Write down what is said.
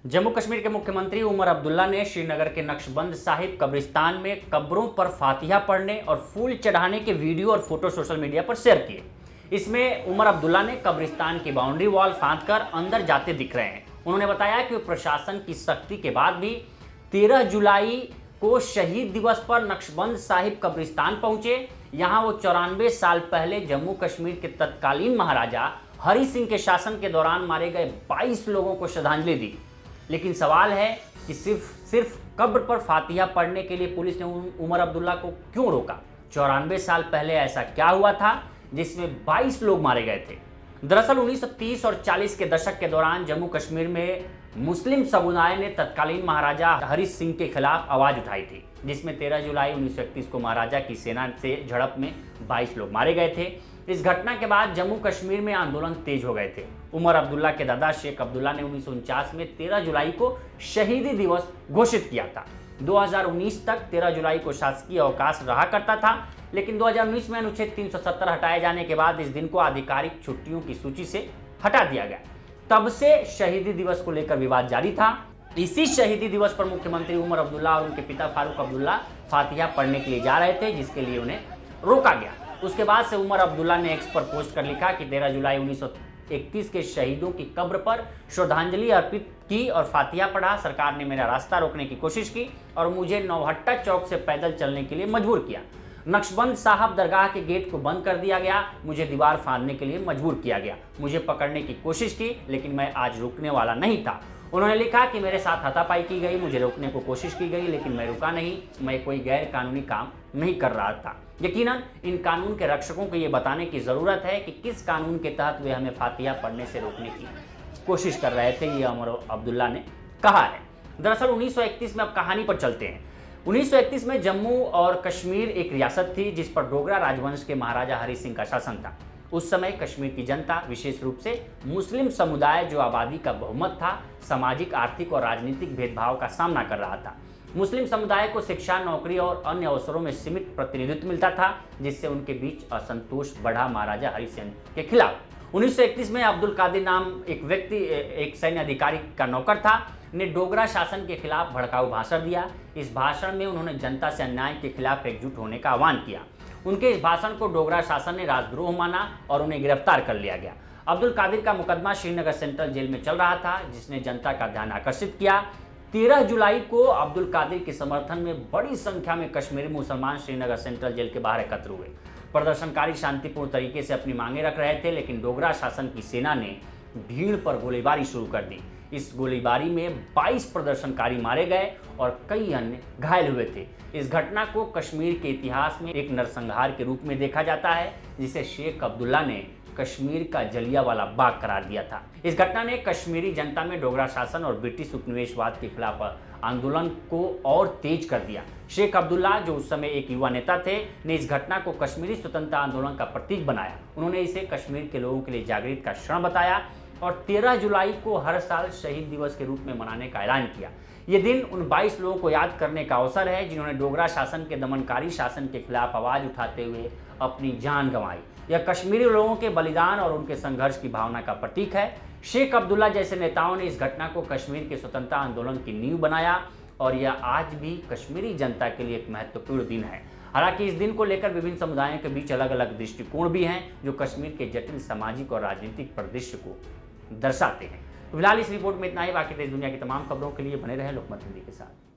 जम्मू कश्मीर के मुख्यमंत्री उमर अब्दुल्ला ने श्रीनगर के नक्शबंद साहिब कब्रिस्तान में कब्रों पर फातिहा पढ़ने और फूल चढ़ाने के वीडियो और फोटो सोशल मीडिया पर शेयर किए। इसमें उमर अब्दुल्ला ने कब्रिस्तान की बाउंड्री वॉल फांदकर अंदर जाते दिख रहे हैं। उन्होंने बताया कि प्रशासन की सख्ती के बाद भी 13 जुलाई को शहीद दिवस पर नक्शबंद साहिब कब्रिस्तान पहुंचे। यहां वो 94 साल पहले जम्मू कश्मीर के तत्कालीन महाराजा हरि सिंह के शासन के दौरान मारे गए 22 लोगों को श्रद्धांजलि दी। लेकिन सवाल है कि सिर्फ कब्र पर फातिहा पढ़ने के लिए पुलिस ने उमर अब्दुल्ला को क्यों रोका। 94 साल पहले ऐसा क्या हुआ था जिसमें 22 लोग मारे गए थे। दरअसल 1930 और 40 के दशक के दौरान जम्मू कश्मीर में मुस्लिम समुदाय ने तत्कालीन महाराजा हरि सिंह के खिलाफ आवाज उठाई थी, जिसमें 13 जुलाई 1931 को महाराजा की सेना से झड़प में 22 लोग मारे गए थे। इस घटना के बाद जम्मू कश्मीर में आंदोलन तेज हो गए थे। उमर अब्दुल्ला के दादा शेख अब्दुल्ला ने 1949 में 13 जुलाई को शहीदी दिवस घोषित किया था। 2019 तक 13 जुलाई को शासकीय अवकाश रहा करता था, लेकिन 2019 में अनुच्छेद 370 हटाए जाने के बाद इस दिन को आधिकारिक छुट्टियों की सूची से हटा दिया गया। तब से शहीदी दिवस को लेकर विवाद जारी था। इसी शहीदी दिवस पर मुख्यमंत्री उमर अब्दुल्ला और उनके पिता फारूक अब्दुल्ला फातिहा पढ़ने के लिए जा रहे थे, जिसके लिए उन्हें रोका गया। उसके बाद से उमर अब्दुल्ला ने एक्स पर पोस्ट कर लिखा कि 13 जुलाई 1931 के शहीदों की कब्र पर श्रद्धांजलि अर्पित की और फातिहा पढ़ा। सरकार ने मेरा रास्ता रोकने की कोशिश की और मुझे नौहट्टा चौक से पैदल चलने के लिए मजबूर किया। नक्शबंद साहब दरगाह के गेट को बंद कर दिया गया। मुझे दीवार फाड़ने के लिए मजबूर किया गया। मुझे पकड़ने की कोशिश की, लेकिन मैं आज रुकने वाला नहीं था। उन्होंने लिखा कि मेरे साथ हाथापाई की गई, मुझे रोकने को कोशिश की गई, लेकिन मैं रुका नहीं। मैं कोई गैर कानूनी काम नहीं कर रहा था। यकीनन इन कानून के रक्षकों को ये बताने की ज़रूरत है कि किस कानून के तहत वे हमें फातिहा पढ़ने से रोकने की कोशिश कर रहे थे, ये उमर अब्दुल्ला ने कहा है। दरअसल 1931 में अब कहानी पर चलते हैं। 1931 में जम्मू और कश्मीर एक रियासत थी जिस पर डोगरा राजवंश के महाराजा हरि सिंह का शासन था। उस समय कश्मीर की जनता, विशेष रूप से मुस्लिम समुदाय जो आबादी का बहुमत था, सामाजिक, आर्थिक और राजनीतिक भेदभाव का सामना कर रहा था। मुस्लिम समुदाय को शिक्षा, नौकरी और अन्य अवसरों में सीमित प्रतिनिधित्व मिलता था, जिससे उनके बीच असंतोष बढ़ा महाराजा हरि सिंह के खिलाफ। 1931 में अब्दुल कादिर नाम एक व्यक्ति, एक सैन्य अधिकारी का नौकर था, ने डोगरा शासन के खिलाफ भड़काऊ भाषण दिया। इस भाषण में उन्होंने जनता से अन्याय के खिलाफ एकजुट होने का आह्वान किया। उनके इस भाषण को डोगरा शासन ने राजद्रोह माना और उन्हें गिरफ्तार कर लिया गया। अब्दुल कादिर का मुकदमा श्रीनगर सेंट्रल जेल में चल रहा था, जिसने जनता का ध्यान आकर्षित किया। 13 जुलाई को अब्दुल कादिर के समर्थन में बड़ी संख्या में कश्मीरी मुसलमान श्रीनगर सेंट्रल जेल के बाहर एकत्र हुए। प्रदर्शनकारी शांतिपूर्ण तरीके से अपनी मांगे रख रहे थे, लेकिन डोगरा शासन की सेना ने भीड़ पर गोलीबारी शुरू कर दी। इस गोलीबारी में 22 प्रदर्शनकारी मारे गए और कई अन्य घायल हुए थे। इस घटना को कश्मीर के इतिहास में एक नरसंहार के रूप में देखा जाता है, जिसे शेख अब्दुल्ला ने कश्मीर का जलियांवाला बाग करार दिया था। इस घटना ने कश्मीरी जनता में डोगरा शासन और ब्रिटिश उपनिवेशवाद के खिलाफ आंदोलन को और तेज कर दिया। शेख अब्दुल्ला, जो उस समय एक युवा नेता थे, ने इस घटना को कश्मीरी स्वतंत्रता आंदोलन का प्रतीक बनाया। उन्होंने इसे कश्मीर के लोगों के लिए जागृति का क्षण बताया और 13 जुलाई को हर साल शहीद दिवस के रूप में मनाने का ऐलान किया। ये दिन उन 22 लोगों को याद करने का अवसर है जिन्होंने डोगरा शासन के दमनकारी शासन के खिलाफ आवाज उठाते हुए अपनी जान गंवाई। यह कश्मीरी लोगों के बलिदान और उनके संघर्ष की भावना का प्रतीक है। शेख अब्दुल्ला जैसे नेताओं ने इस घटना को कश्मीर के स्वतंत्रता आंदोलन की नींव बनाया और यह आज भी कश्मीरी जनता के लिए एक महत्वपूर्ण दिन है। हालांकि इस दिन को लेकर विभिन्न समुदायों के बीच अलग अलग दृष्टिकोण भी हैं, जो कश्मीर के जटिल सामाजिक और राजनीतिक परिदृश्य को दर्शाते हैं। फिलहाल इस रिपोर्ट में इतना ही। बाकी देश दुनिया की तमाम खबरों के लिए बने रहे लोकमत हिंदी के साथ।